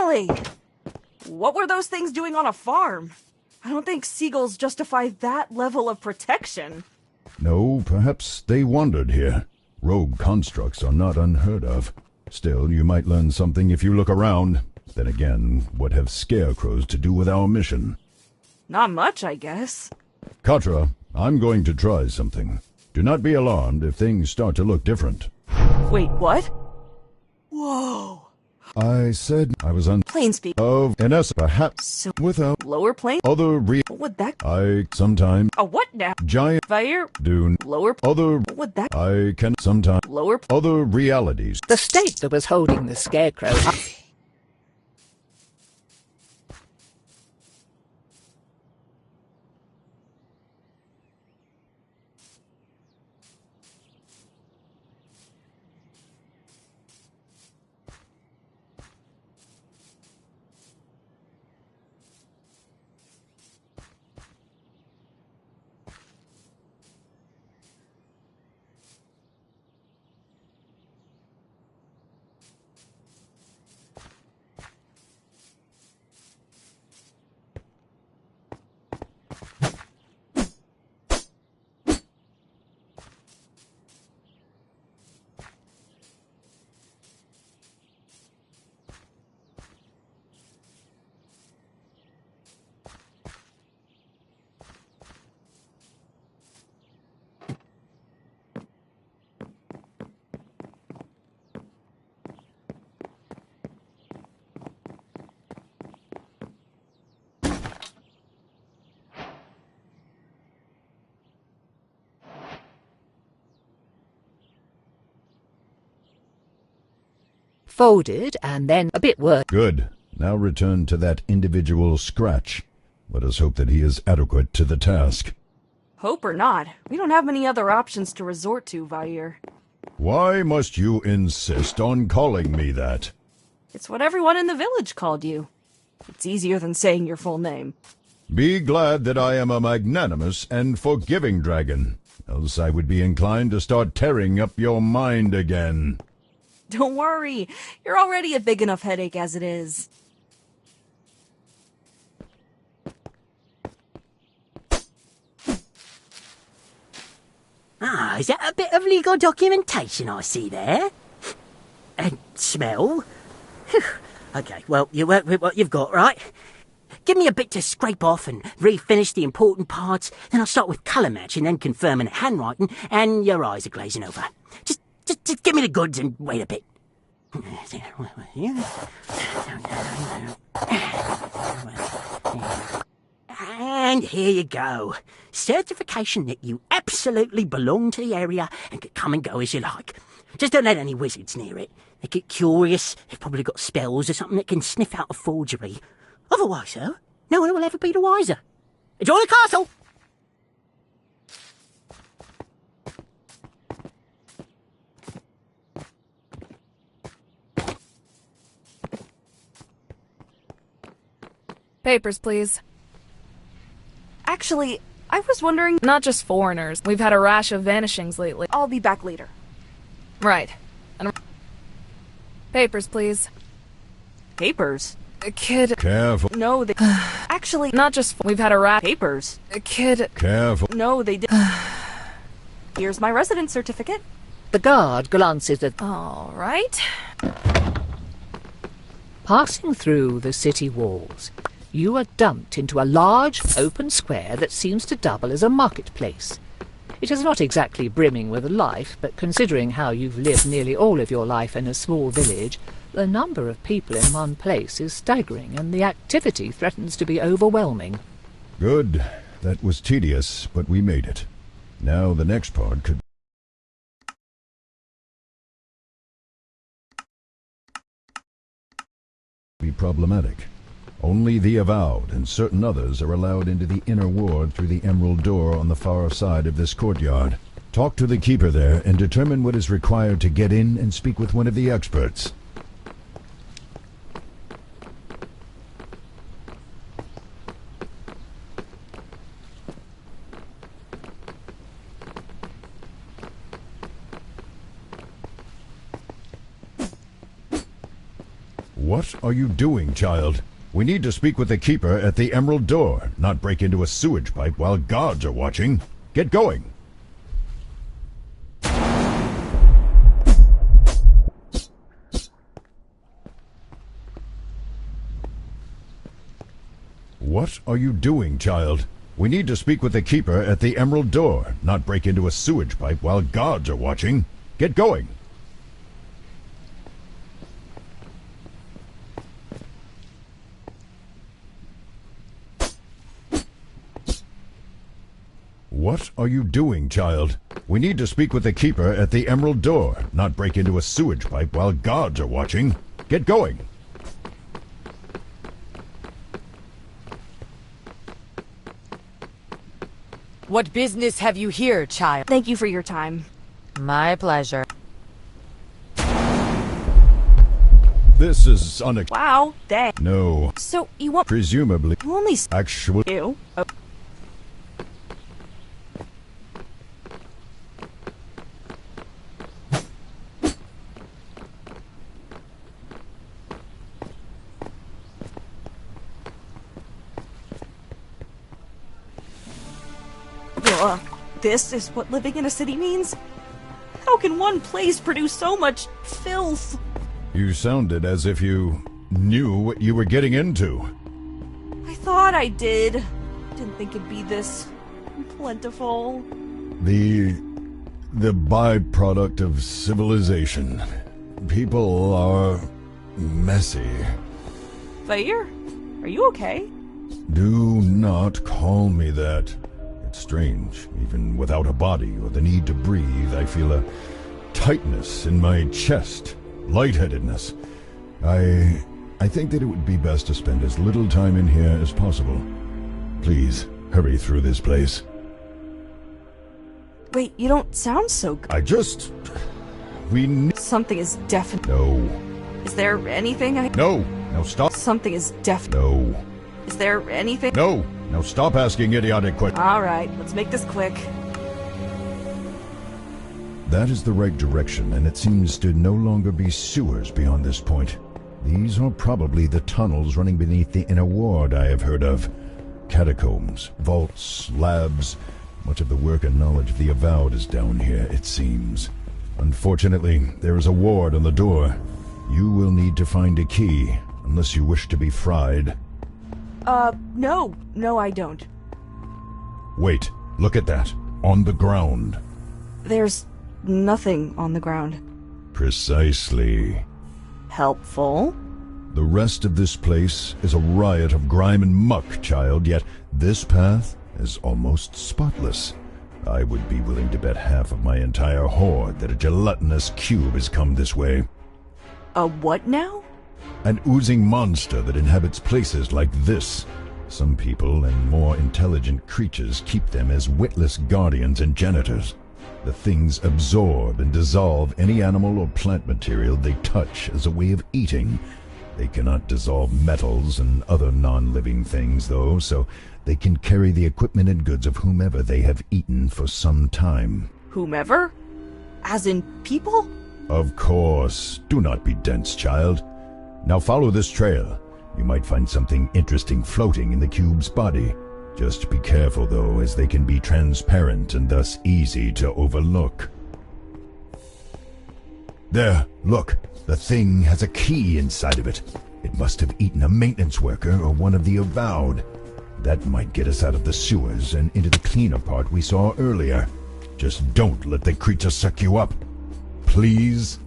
Really? What were those things doing on a farm? I don't think seagulls justify that level of protection. No, perhaps they wandered here. Rogue constructs are not unheard of. Still, you might learn something if you look around. Then again, what have scarecrows to do with our mission? Not much, I guess. Katra, I'm going to try something. Do not be alarmed if things start to look different. Wait, what? Whoa. I said I was on Plane speak. of NS, perhaps So, without lower plane? other What would that... I sometimes A what now? giant Fire? do Lower... other What would that... I can sometimes Lower... other realities. The state that was holding the scarecrow up. Folded, and then a bit worse. Good. Now return to that individual Scratch. Let us hope that he is adequate to the task. Hope or not, we don't have many other options to resort to, Vair. Why must you insist on calling me that? It's what everyone in the village called you. It's easier than saying your full name. Be glad that I am a magnanimous and forgiving dragon, else I would be inclined to start tearing up your mind again. Don't worry, you're already a big enough headache as it is. Ah, is that a bit of legal documentation I see there? And smell? Whew. Okay, well, you work with what you've got, right? Give me a bit to scrape off and refinish the important parts, then I'll start with colour matching, then confirming the handwriting, and your eyes are glazing over. Just give me the goods and wait a bit. And here you go. Certification that you absolutely belong to the area and can come and go as you like. Just don't let any wizards near it. They get curious. They've probably got spells or something that can sniff out a forgery. Otherwise, though, no one will ever be the wiser. Enjoy the castle! Papers, please. Actually, I was wondering... Not just foreigners. We've had a rash of vanishings lately. I'll be back later. Right. And papers, please. Papers? A kid... Careful. No, they... Actually... Not just... We've had a rash... Papers? A kid... Careful. No, they did... Here's my residence certificate. The guard glances at... All right. Passing through the city walls, you are dumped into a large, open square that seems to double as a marketplace. It is not exactly brimming with life, but considering how you've lived nearly all of your life in a small village, the number of people in one place is staggering, and the activity threatens to be overwhelming. Good. That was tedious, but we made it. Now the next part could be problematic. Only the avowed and certain others are allowed into the inner ward through the emerald door on the far side of this courtyard. Talk to the keeper there and determine what is required to get in and speak with one of the experts. What are you doing, child? We need to speak with the keeper at the Emerald Door, not break into a sewage pipe while guards are watching. Get going. What are you doing, child? We need to speak with the keeper at the Emerald Door, not break into a sewage pipe while guards are watching. Get going. What are you doing, child? We need to speak with the keeper at the Emerald Door, not break into a sewage pipe while guards are watching. Get going. What business have you here, child? Thank you for your time. My pleasure. This is Wow, dang. No. So, you want... Presumably. You only... Actual. Ew. Oh. This is what living in a city means? How can one place produce so much filth? You sounded as if you knew what you were getting into. I thought I did. Didn't think it'd be this plentiful. The byproduct of civilization. People are messy. Thayer, are you okay? Do not call me that. It's strange. Even without a body or the need to breathe, I feel a tightness in my chest, lightheadedness. I think that it would be best to spend as little time in here as possible. Please, hurry through this place. Wait, you don't sound so good. We need... Something is definite. No. Is there anything I... No. Now stop. Something is definite. No. Is there anything... No. Now stop asking idiotic questions. Alright, let's make this quick. That is the right direction, and it seems to no longer be sewers beyond this point. These are probably the tunnels running beneath the inner ward I have heard of. Catacombs, vaults, labs. Much of the work and knowledge of the Avowed is down here, it seems. Unfortunately, there is a ward on the door. You will need to find a key, unless you wish to be fried. No. No, I don't. Wait, look at that. On the ground. There's nothing on the ground. Precisely. Helpful. The rest of this place is a riot of grime and muck, child, yet this path is almost spotless. I would be willing to bet half of my entire horde that a gelatinous cube has come this way. A what now? An oozing monster that inhabits places like this. Some people and more intelligent creatures keep them as witless guardians and janitors. The things absorb and dissolve any animal or plant material they touch as a way of eating. They cannot dissolve metals and other non-living things, though, so they can carry the equipment and goods of whomever they have eaten for some time. Whomever? As in people? Of course. Do not be dense, child. Now follow this trail. You might find something interesting floating in the cube's body. Just be careful, though, as they can be transparent and thus easy to overlook. There, look. The thing has a key inside of it. It must have eaten a maintenance worker or one of the Avowed. That might get us out of the sewers and into the cleaner part we saw earlier. Just don't let the creature suck you up. Please?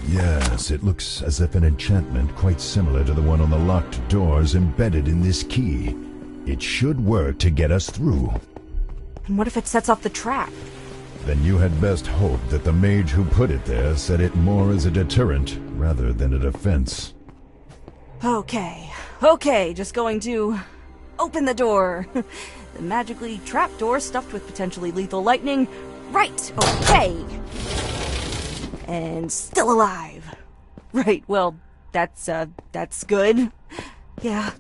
Yes, it looks as if an enchantment quite similar to the one on the locked door is embedded in this key. It should work to get us through. And what if it sets off the trap? Then you had best hope that the mage who put it there set it more as a deterrent rather than a defense. Okay, just going to open the door. The magically trapped door stuffed with potentially lethal lightning. Right, okay. And still alive. Right, well, that's good. Yeah,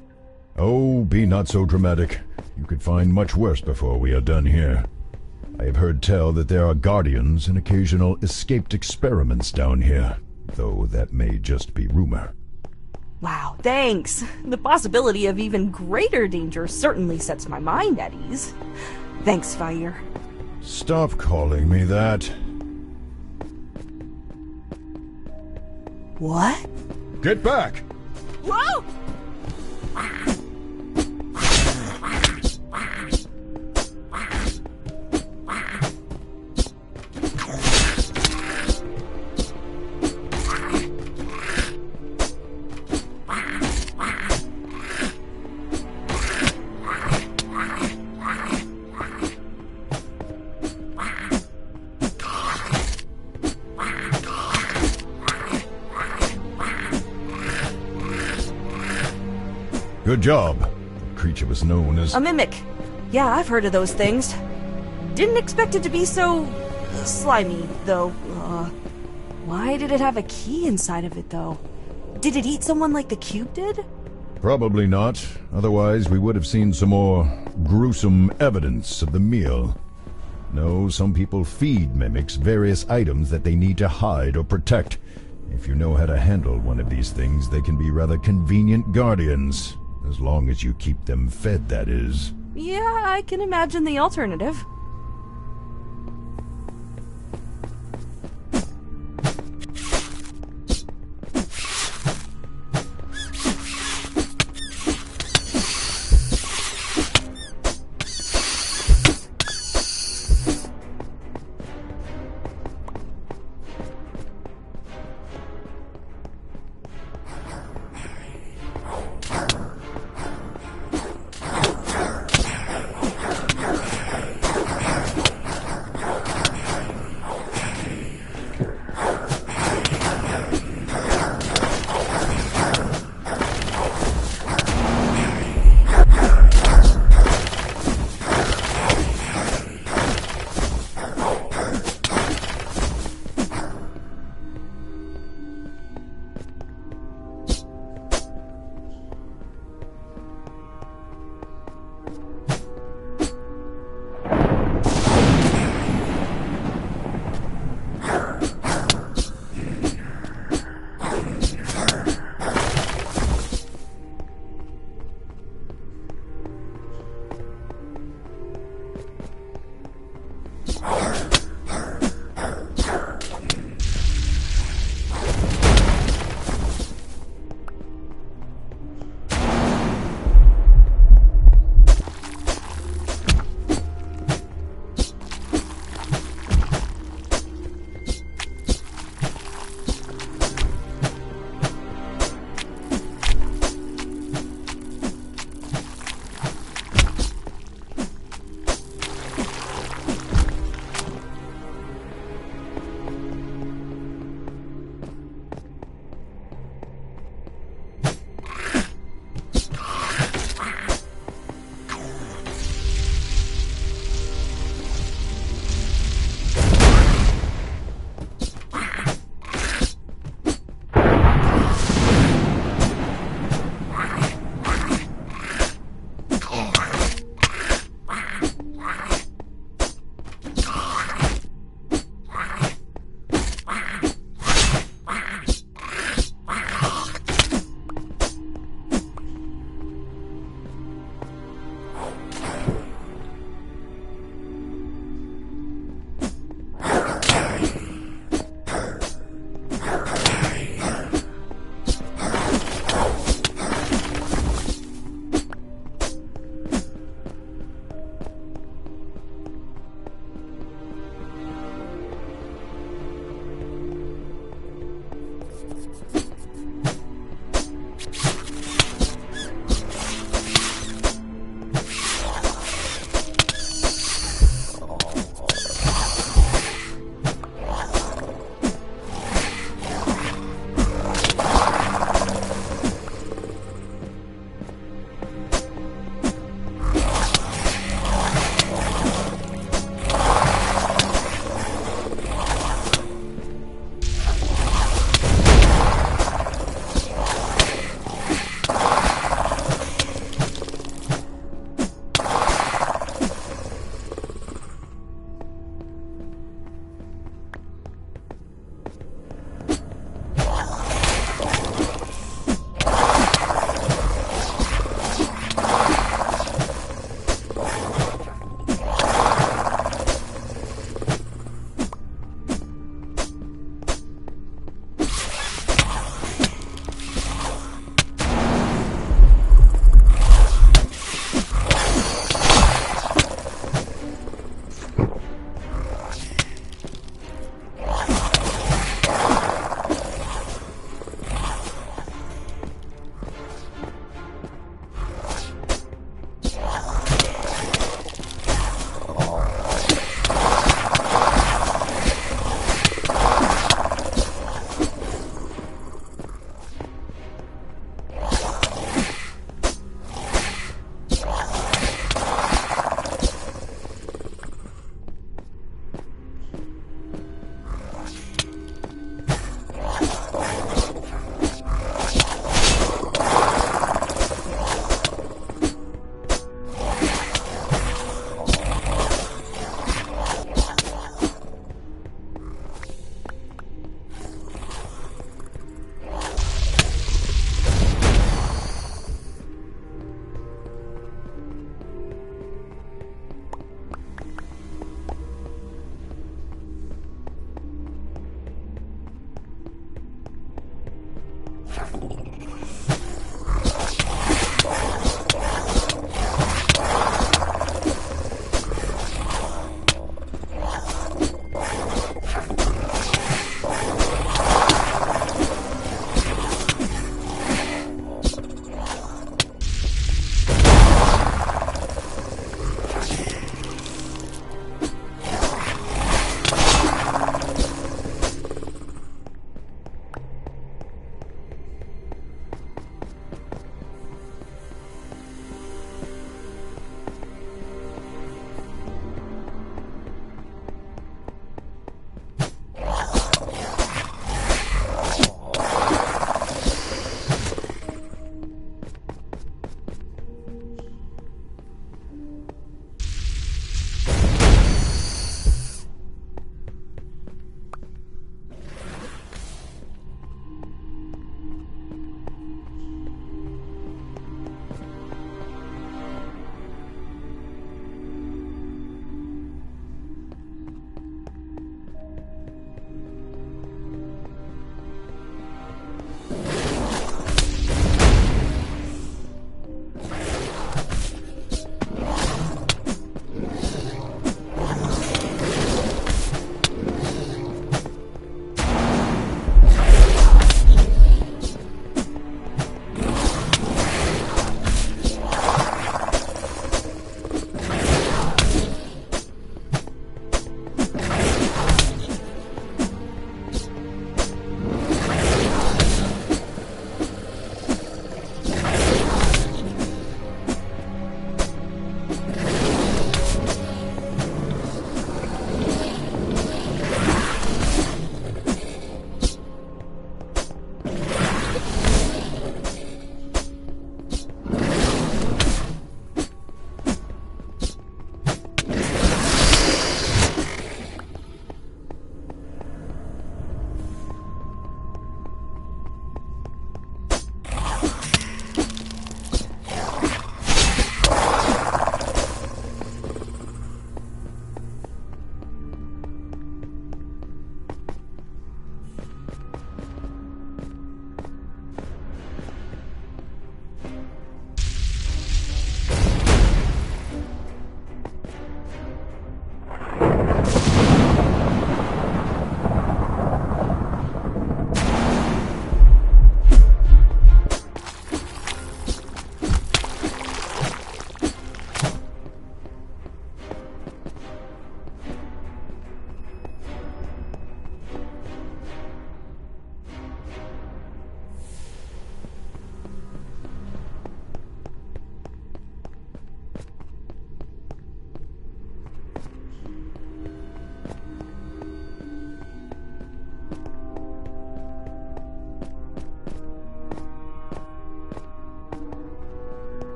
Oh, be not so dramatic. You could find much worse before we are done here. I have heard tell that there are guardians and occasional escaped experiments down here, though that may just be rumor. Wow, thanks. The possibility of even greater danger certainly sets my mind at ease. Thanks, Fire. Stop calling me that. What? Get back! Whoa! Good job. The creature was known as... A mimic. Yeah, I've heard of those things. Didn't expect it to be so... slimy, though. Why did it have a key inside of it, though? Did it eat someone like the cube did? Probably not. Otherwise, we would have seen some more gruesome evidence of the meal. No, some people feed mimics various items that they need to hide or protect. If you know how to handle one of these things, they can be rather convenient guardians. As long as you keep them fed, that is. Yeah, I can imagine the alternative.